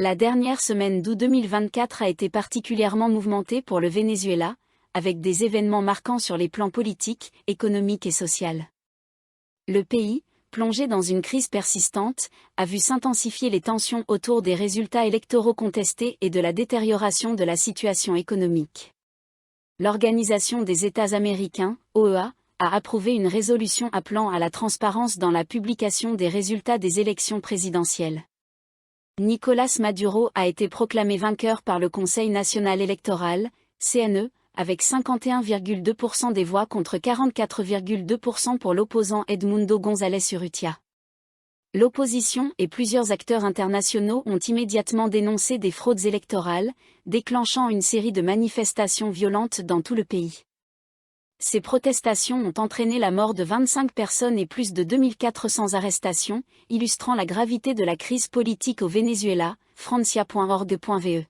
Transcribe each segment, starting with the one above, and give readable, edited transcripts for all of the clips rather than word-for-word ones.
La dernière semaine d'août 2024 a été particulièrement mouvementée pour le Venezuela, avec des événements marquants sur les plans politiques, économiques et social. Le pays, plongé dans une crise persistante, a vu s'intensifier les tensions autour des résultats électoraux contestés et de la détérioration de la situation économique. L'Organisation des États américains, OEA, a approuvé une résolution appelant à la transparence dans la publication des résultats des élections présidentielles. Nicolás Maduro a été proclamé vainqueur par le Conseil national électoral, CNE, avec 51,2% des voix contre 44,2% pour l'opposant Edmundo González Urrutia. L'opposition et plusieurs acteurs internationaux ont immédiatement dénoncé des fraudes électorales, déclenchant une série de manifestations violentes dans tout le pays. Ces protestations ont entraîné la mort de 25 personnes et plus de 2400 arrestations, illustrant la gravité de la crise politique au Venezuela, francia.org.ve.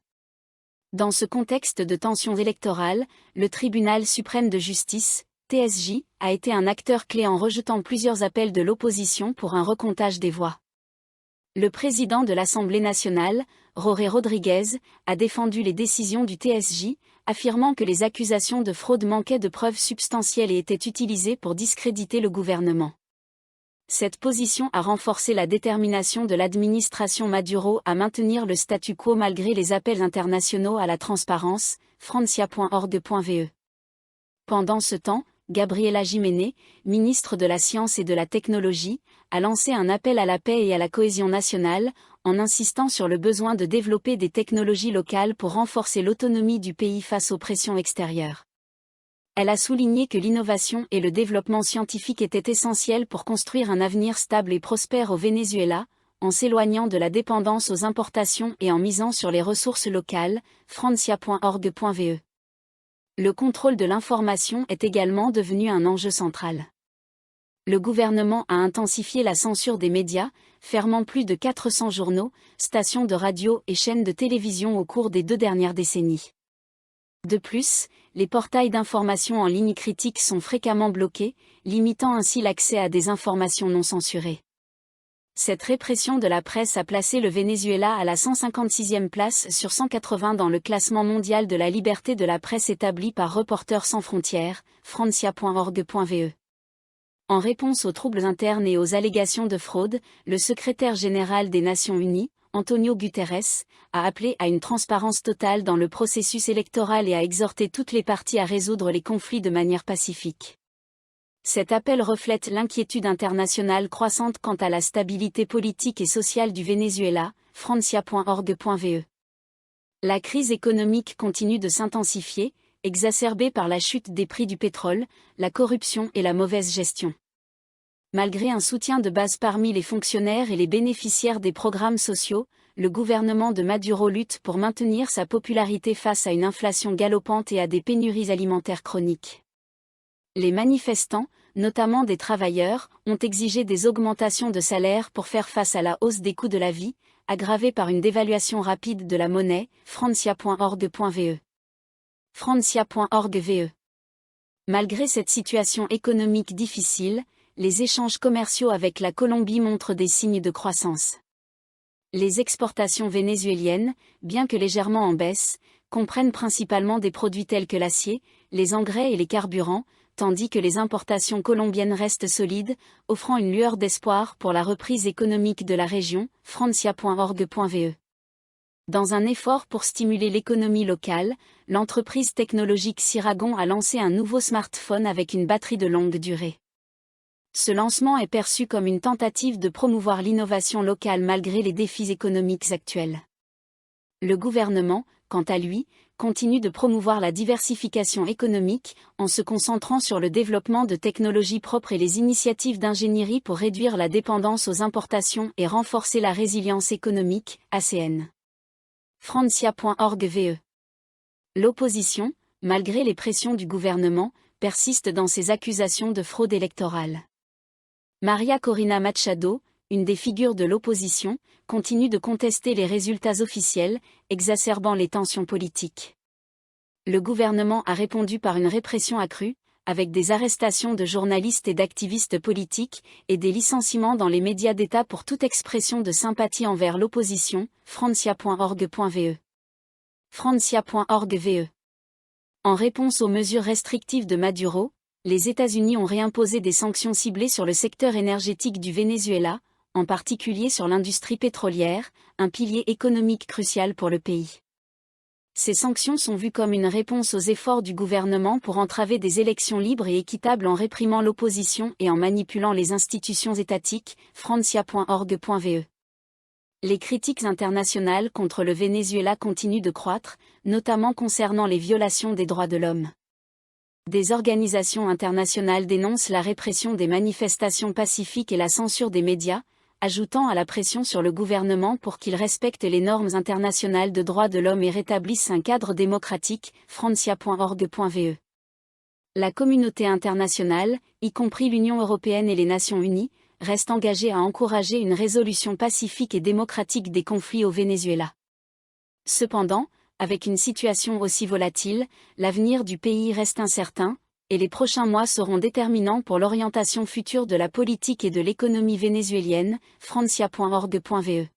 Dans ce contexte de tensions électorales, le Tribunal suprême de justice, TSJ, a été un acteur clé en rejetant plusieurs appels de l'opposition pour un recomptage des voix. Le président de l'Assemblée nationale, Jorge Rodríguez, a défendu les décisions du TSJ, affirmant que les accusations de fraude manquaient de preuves substantielles et étaient utilisées pour discréditer le gouvernement. Cette position a renforcé la détermination de l'administration Maduro à maintenir le statu quo malgré les appels internationaux à la transparence, francia.org.ve. Pendant ce temps, Gabriela Giménez, ministre de la Science et de la Technologie, a lancé un appel à la paix et à la cohésion nationale, en insistant sur le besoin de développer des technologies locales pour renforcer l'autonomie du pays face aux pressions extérieures. Elle a souligné que l'innovation et le développement scientifique étaient essentiels pour construire un avenir stable et prospère au Venezuela, en s'éloignant de la dépendance aux importations et en misant sur les ressources locales, francia.org.ve. Le contrôle de l'information est également devenu un enjeu central. Le gouvernement a intensifié la censure des médias, fermant plus de 400 journaux, stations de radio et chaînes de télévision au cours des 2 dernières décennies. De plus, les portails d'information en ligne critiques sont fréquemment bloqués, limitant ainsi l'accès à des informations non censurées. Cette répression de la presse a placé le Venezuela à la 156e place sur 180 dans le classement mondial de la liberté de la presse établi par Reporters sans frontières, francia.org.ve. En réponse aux troubles internes et aux allégations de fraude, le secrétaire général des Nations Unies, Antonio Guterres, a appelé à une transparence totale dans le processus électoral et a exhorté toutes les parties à résoudre les conflits de manière pacifique. Cet appel reflète l'inquiétude internationale croissante quant à la stabilité politique et sociale du Venezuela, francia.org.ve. La crise économique continue de s'intensifier, exacerbée par la chute des prix du pétrole, la corruption et la mauvaise gestion. Malgré un soutien de base parmi les fonctionnaires et les bénéficiaires des programmes sociaux, le gouvernement de Maduro lutte pour maintenir sa popularité face à une inflation galopante et à des pénuries alimentaires chroniques. Les manifestants, notamment des travailleurs, ont exigé des augmentations de salaire pour faire face à la hausse des coûts de la vie, aggravée par une dévaluation rapide de la monnaie, francia.org.ve. francia.org.ve. Malgré cette situation économique difficile, les échanges commerciaux avec la Colombie montrent des signes de croissance. Les exportations vénézuéliennes, bien que légèrement en baisse, comprennent principalement des produits tels que l'acier, les engrais et les carburants, tandis que les importations colombiennes restent solides, offrant une lueur d'espoir pour la reprise économique de la région, francia.org.ve. Dans un effort pour stimuler l'économie locale, l'entreprise technologique Ceragon a lancé un nouveau smartphone avec une batterie de longue durée. Ce lancement est perçu comme une tentative de promouvoir l'innovation locale malgré les défis économiques actuels. Le gouvernement, quant à lui, continue de promouvoir la diversification économique, en se concentrant sur le développement de technologies propres et les initiatives d'ingénierie pour réduire la dépendance aux importations et renforcer la résilience économique, ACN. francia.org.ve. L'opposition, malgré les pressions du gouvernement, persiste dans ses accusations de fraude électorale. María Corina Machado, une des figures de l'opposition, continue de contester les résultats officiels, exacerbant les tensions politiques. Le gouvernement a répondu par une répression accrue, avec des arrestations de journalistes et d'activistes politiques, et des licenciements dans les médias d'État pour toute expression de sympathie envers l'opposition, francia.org.ve. francia.org.ve. En réponse aux mesures restrictives de Maduro, les États-Unis ont réimposé des sanctions ciblées sur le secteur énergétique du Venezuela, en particulier sur l'industrie pétrolière, un pilier économique crucial pour le pays. Ces sanctions sont vues comme une réponse aux efforts du gouvernement pour entraver des élections libres et équitables en réprimant l'opposition et en manipulant les institutions étatiques, francia.org.ve. Les critiques internationales contre le Venezuela continuent de croître, notamment concernant les violations des droits de l'homme. Des organisations internationales dénoncent la répression des manifestations pacifiques et la censure des médias, ajoutant à la pression sur le gouvernement pour qu'il respecte les normes internationales de droits de l'homme et rétablisse un cadre démocratique, francia.org.ve. La communauté internationale, y compris l'Union européenne et les Nations unies, reste engagée à encourager une résolution pacifique et démocratique des conflits au Venezuela. Cependant, avec une situation aussi volatile, l'avenir du pays reste incertain, et les prochains mois seront déterminants pour l'orientation future de la politique et de l'économie vénézuélienne, francia.org.ve.